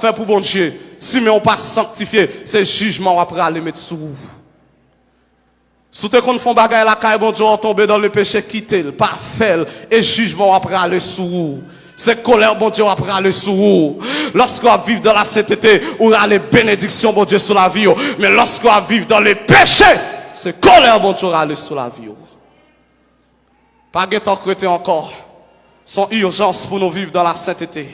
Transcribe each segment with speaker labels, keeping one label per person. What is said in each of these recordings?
Speaker 1: fait pour bon Dieu. Si mais on pas sanctifié, c'est jugement après aller mettre sous vous. Si tu qu'on font bagaille la caille, bon Dieu, on tombe dans le péché, quitter le, pas faire, et jugement après aller sous vous. C'est colère, bon Dieu, après aller sous vous. Lorsqu'on vit dans la sainteté, on a les bénédictions, bon Dieu, sur la vie. Mais lorsqu'on vit dans les péchés, c'est colère, bon Dieu, aller sur la vie. Pas de temps chrétien encore. Son urgence pour nous vivre dans la sainteté.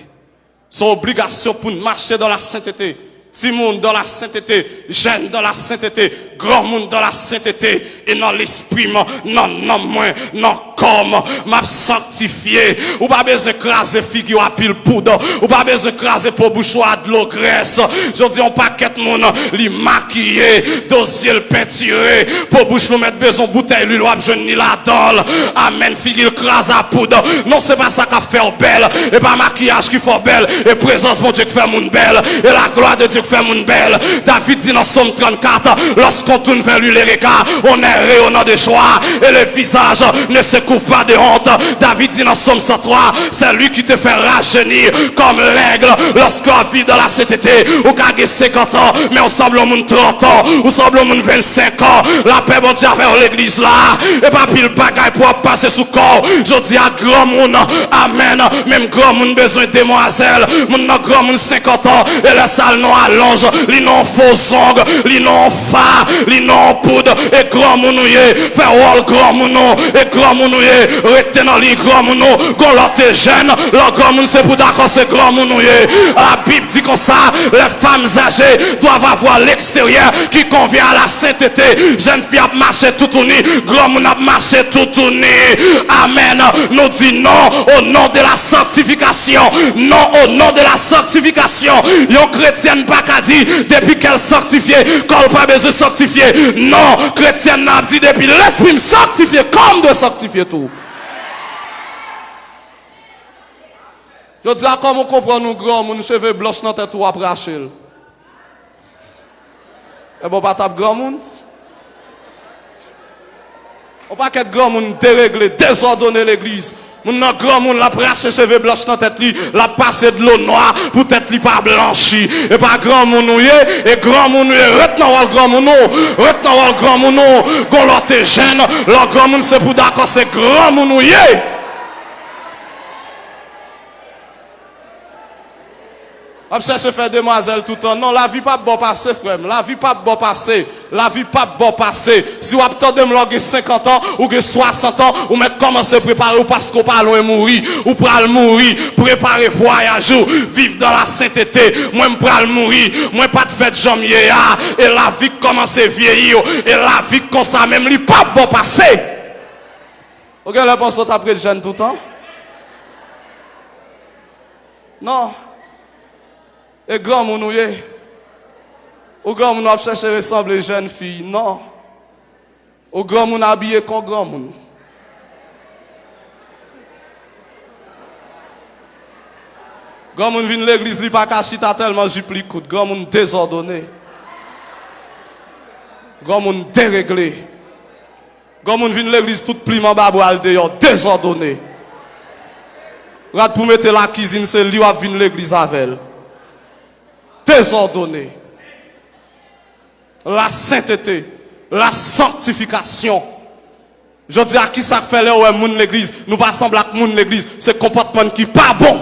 Speaker 1: Son obligation pour nous marcher dans la sainteté. Petit monde dans la sainteté, jeune dans la sainteté, grand monde dans la sainteté, et dans l'esprit, non, moins, non, comme, m'a sanctifié, ou pas besoin de craser figure à pile poudre, ou pas besoin de craser pour bouchoir de l'eau graisse, je dis on paquet de monde, li maquillé, dossier le peinturé, pour bouche nous mettre besoin bouteille, lui, l'ouap, je ni la dole, amen, figure crase à poudre, non, c'est pas ça qui fait belle, et pas maquillage qui fait belle, et présence, mon Dieu, qui fait moun belle, et la gloire de Dieu qui fait moun belle. David dit dans Somme 34, lorsqu'on tourne vers lui les regards, on est rayonnant de joie, et le visage ne se couvre pas de honte. David dit dans Somme 103, c'est lui qui te fait rajeunir comme l'aigle, lorsqu'on vit dans la sainteté, ou gagné 50 ans, mais on semble au monde 30 ans, ou semble au monde 25 ans, la paix bon Dieu vers l'église là, et pas pile bagaille pour passer sous corps, je dis à grand monde, amen, même grand monde besoin de demoiselle, mon grand monde 50 ans, et la salle non allonge, li non faux ongles, li non fa, li non poudre, et grand mounouye, fait wall grand mounou, et grand mounouye, rete dans li grand mounou, gon l'autre jeune, le grand moun c'est pour d'accord c'est grand mounouye. La Bible dit comme ça, les femmes âgées doivent avoir l'extérieur qui convient à la sainteté. Jeune fille a marché tout uni, grand moun a marché tout uni. Amen. Nous dit non au nom de la sanctification, non au nom de la sanctification. Yon chrétienne pas qu'à dire depuis qu'elle sanctifiée, qu'elle pas besoin de sanctifier. Non, chrétienne n'a dit depuis l'esprit me sanctifier comme de sanctifier tout. Je dis à comment on comprend nous grands, mon cheveux blancs dans tête ou après Achille. Et bon, pas tape grand monde. On pas qu'être grand monde déréglé, désordonner l'église. Mon grand monde la prache cheveux blancs dans tête li, la passer de l'eau noire pour tête li pas blanchi. Et pas grand monde et grand monde retenant le grand monde, retenant le grand monde, gon l'autre jeune, le grand monde c'est pour d'accord c'est grand monde. On cherche faire demoiselle tout le temps. Non, la vie pas bon passer, frère. La vie pas bon passer. La vie pas bon passer. Si vous attendez me loger 50 ans ou que 60 ans, ou mettre commencer à préparer ou parce qu'on pas loin mourir, ou pral mourir, préparer voyage ou vivre dans la sainteté. Moi pral mourir, moi pas de fête janvier et la vie commence à vieillir et la vie comme ça même li pas bon passer. OK, la pense après le jeune tout le temps. Non. Et grand mounouye, au grand moun a cherché ressembler jeune fille, non. Au grand moun habillé comme grand moun. Grand moun vient l'église, li pas caché tellement jupli coûte. Grand moun désordonné. Grand moun déréglé. Grand moun vient l'église tout pliement baboual dehors, désordonné. Rat pour mettre la cuisine, c'est lui qui vient l'église avec elle. Désordonné. La sainteté, la sanctification. Je dis à qui ça fait là où moun l'église, nous pas semble à moun l'église, c'est comportement qui pas bon.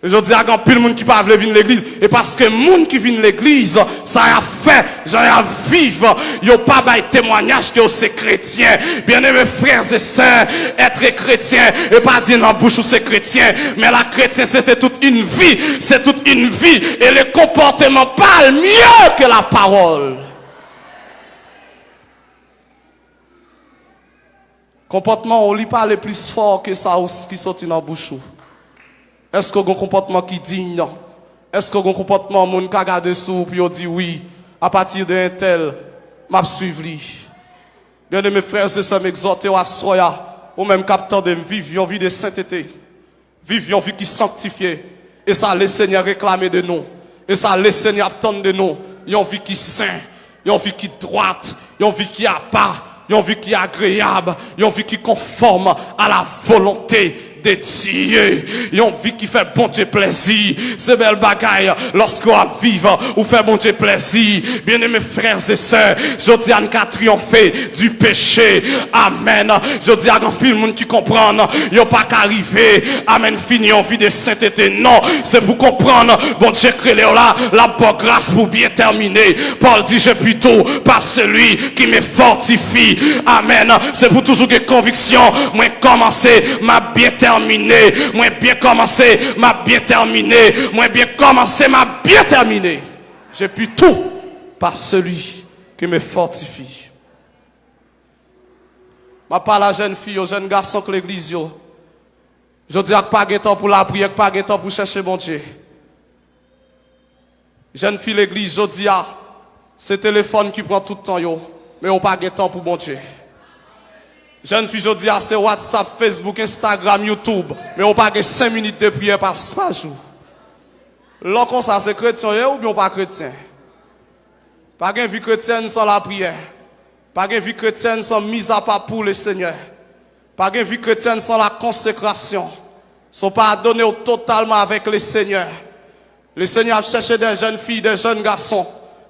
Speaker 1: Et je dis à grand pile moun qui pas venir l'église et parce que moun qui vient l'église, ça a fait, j'en ai vivre, yo pas bail témoignage que c'est chrétien. Bien-aimés frères et sœurs, être chrétien et pas dire dans bouche ou c'est chrétien, mais la chrétien c'était toute une vie, c'est toute une vie et le comportement parle mieux que la parole. Comportement on lit pas le plus fort que ça qui sorti dans bouche. Est-ce que vous avez un comportement qui est digne? Est-ce que vous avez un comportement qui est regardé sous et dit oui, à partir d'un tel, je suivre lui. Bien mes frères et sœurs, m'exhorter à soya, ou même capteur de vivre une vie de sainteté, vivre une vie qui est sanctifiée. Et ça, le Seigneur réclamer de nous. Et ça, le Seigneur attend de nous. Une vie qui est sainte, une vie qui est droite, une vie qui a pas, une vie qui est agréable, une vie qui est conforme à la volonté de Dieu. Une vie qui fait bon Dieu plaisir. C'est belle bagaille lorsqu'on vive ou fait bon Dieu plaisir. Bien-aimés frères et sœurs, je dis à nous triompher du péché. Amen. Je dis à grand pile monde qui comprend, il n'y a pas qu'arriver. Amen. Fini en vie de sainteté. Non, c'est pour comprendre. Bon Dieu crée là, la bonne grâce pour bien terminer. Paul dit, je plutôt par celui qui me fortifie. Amen. C'est pour toujours que conviction. Moi commencer, m'a bien terminé. Moi bien commencé, m'a bien terminé. Moi bien commencé, m'a bien terminé. J'ai pu tout par celui qui me fortifie. Je parle à la jeune fille, aux jeunes garçons que l'église. Je dis à pas de temps pour la prière, pas de temps pour chercher mon Dieu. Jeune fille l'église, je dis à c'est le téléphone qui prend tout le temps, mais on pas de temps pour mon Dieu. Jeune fille, je dis à c'est WhatsApp, Facebook, Instagram, YouTube, mais on pas de 5 minutes de prière par jour. Lorsqu'on ça c'est chrétien ou bien pas chrétien. Pas de vie chrétienne sans la prière. Pas de vie chrétienne sans mise à part pour le Seigneur. Pas de vie chrétienne sans la consécration. Sont pas donnés totalement avec le Seigneur. Le Seigneur a cherché des jeunes filles, des jeunes garçons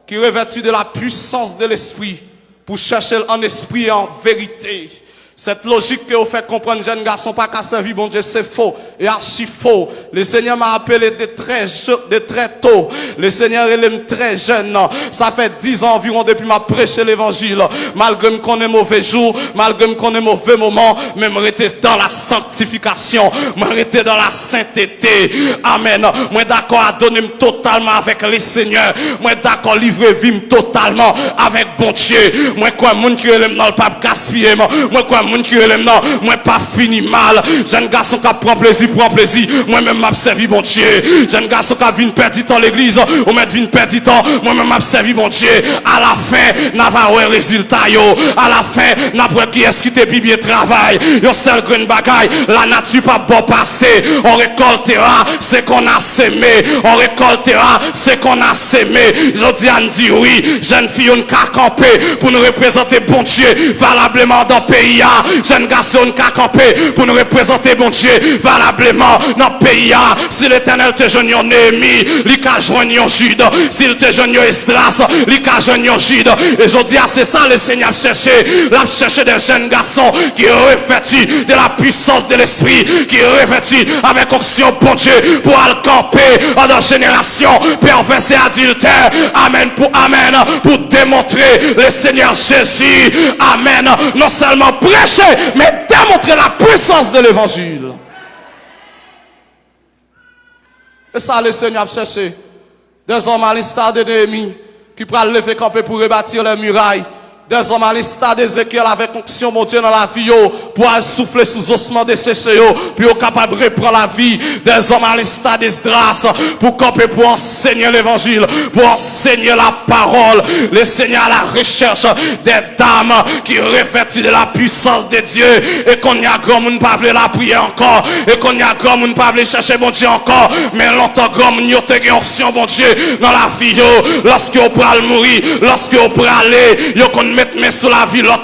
Speaker 1: qui revêtus de la puissance de l'esprit pour chercher en esprit et en vérité. Cette logique que vous fait comprendre, jeunes garçons, pas qu'à servir, bon Dieu, c'est faux et archi faux. Le Seigneur m'a appelé de très tôt. Le Seigneur, il est très jeune. Ça fait 10 ans environ depuis m'a prêché l'évangile. Malgré qu'on ait mauvais jours, malgré qu'on ait mauvais moments, même rester dans la sanctification, rester dans la sainteté. Amen. Moi d'accord à donner totalement avec le Seigneur. Moi d'accord livrer vie totalement avec bon Dieu. Moi quoi, moun qui est dans le pape gaspiller. Moi quoi, moun qui relève non, moi pas fini mal. Jeune garçon qui prend plaisir, moi même m'a servi bon Dieu. Jeune garçon qui vient perdre temps l'église, ou même vient perdre temps, moi même m'a servi bon Dieu. À la fin, n'a pas un résultat yo. À la fin, n'a pas qui est-ce qui te bien travail. Yo seul green bagaille, la nature pas bon passé. On récoltera ce qu'on a sémé. On récoltera ce qu'on a sémé. Je dis à dire oui, jeune fille on ka camper pour nous représenter bon Dieu valablement dans le pays. Jeune garçon qui a campé pour nous représenter bon Dieu valablement dans le pays. Si l'Éternel te joigne en Néhémie, il a joigné en Jude. S'il te joigne en Esdras, il a joigné en Jude. Et je dis, c'est ça le Seigneur cherché. Il a cherché des jeunes garçons qui revêtus de la puissance de l'esprit, qui revêtus avec onction bon Dieu pour aller camper dans la génération perverse et adultère. Amen pour démontrer le Seigneur Jésus. Amen. Non seulement prêcher, mais démontrer la puissance de l'évangile. Et ça, le Seigneur a cherché des hommes à l'instar de Néhémie qui pourraient lever camper pour rebâtir les murailles. Des hommes à l'instar d'Ézéchiel avec onction, mon Dieu, dans la vie, pour souffler sous ossements desséchés, puis au capable de reprendre la vie. Des hommes à l'instar d'Esdras, pour camper, pour enseigner l'évangile, pour enseigner la parole. Le Seigneur à la recherche des dames qui revêtent de la puissance de Dieu, et qu'on y a grand monde pas veut la prière encore, et qu'on y a grand monde pas veut chercher mon Dieu encore, mais longtemps grand monde y a une onction, mon Dieu, dans la vie, lorsque on pourra mourir, lorsque on pourra aller, yo qu'on mettre main sur la vie l'autre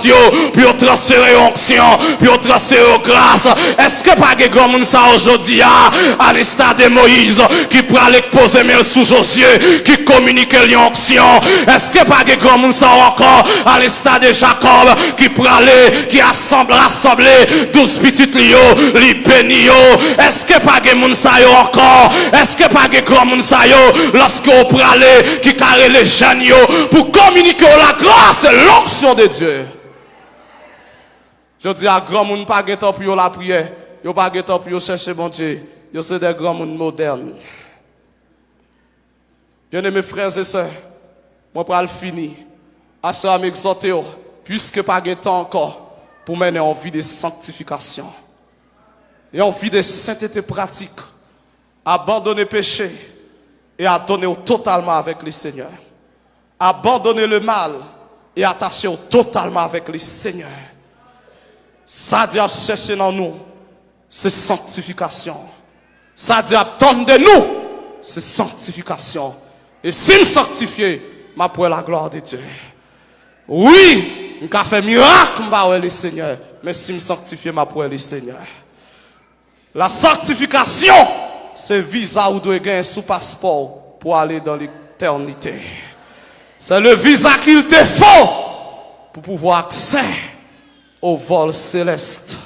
Speaker 1: puis on transférer onction puis on transférer grâce. Est-ce que pas de grand monde ça aujourd'hui à l'instar de Moïse qui pourra aller poser main sous Josué qui communique l'onction? Est-ce que pas de grand monde ça encore à l'instar de Jacob qui pourra aller qui rassembler 12 petites lios li béni? Est-ce que pas de monde ça encore? Est-ce que pas de grand monde ça lorsque on pourra aller qui carré les jeunes pour communiquer la grâce et l'onction de Dieu? Je dis à grand monde pas de temps pour la prière, yo pas de temps pour chercher bon Dieu, yo c'est des grands monde modernes. Bien-aimés frères et sœurs, moi pour le finir, à ce à m'exhorter puisque pas de temps encore pour mener en vie de sanctification et en vie de sainteté pratique, abandonner le péché et à donner totalement avec le Seigneur. Abandonner le mal et attacher totalement avec le Seigneur. Ça Dieu a cherché dans nous, c'est sanctification. Ça Dieu attend de nous, c'est sanctification. Et si me sanctifier, ma pour la gloire de Dieu. Oui, je fait miracle, le Seigneur, mais si me sanctifier, ma pour le Seigneur. La sanctification, c'est visa ou doit gagner sous passeport pour aller dans l'éternité. C'est le visa qu'il te faut pour pouvoir accéder au vol céleste.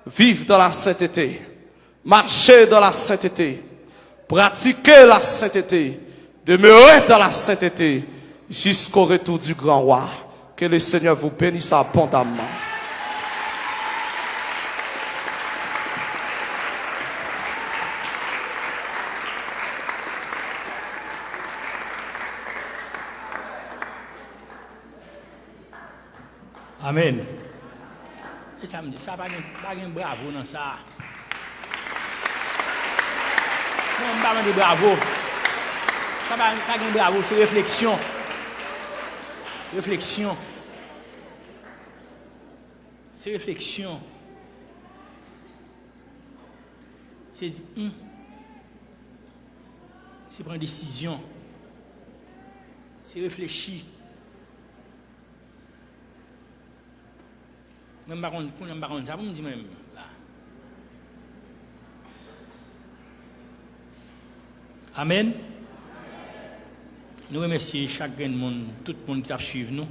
Speaker 1: Vivre dans la sainteté, marcher dans la sainteté, pratiquer la sainteté, demeurer dans la sainteté jusqu'au retour du grand roi. Que le Seigneur vous bénisse abondamment.
Speaker 2: Amen. Et ça me dit, ça pas un bravo dans ça. Non, pas de bravo. Ça pas un bravo, c'est réflexion. Réflexion. C'est réflexion. C'est dire, c'est prendre une décision. C'est réfléchir. Même pas contre ça, vous me dites même. Là. Amen. Nous remercions chaque monde, tout le monde qui a suivi nous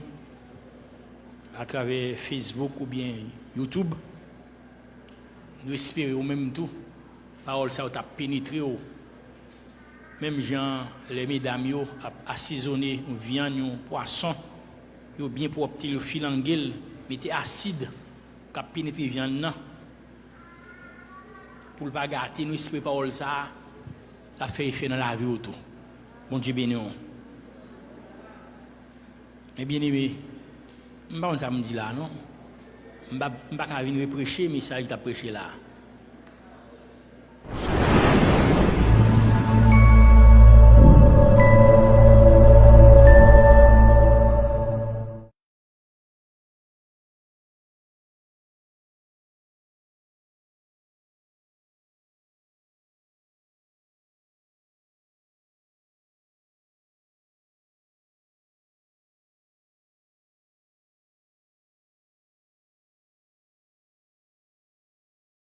Speaker 2: à travers Facebook ou bien YouTube. Nous espérons même tout. Parole ça a pénétré. Même gens, les mesdames, ont assaisonné viande, poisson, ils ont bien propre le fil en gueule, mettez acide. Qui a pénétré viande pour ne pas gâter, nous espérons parole ça, ça fait effet dans la vie autour. Bon Dieu béni. Et bien aimé, je ne sais pas ça me dit là, non? Je ne vais pas venir prêcher, mais ça, il t'a prêché là.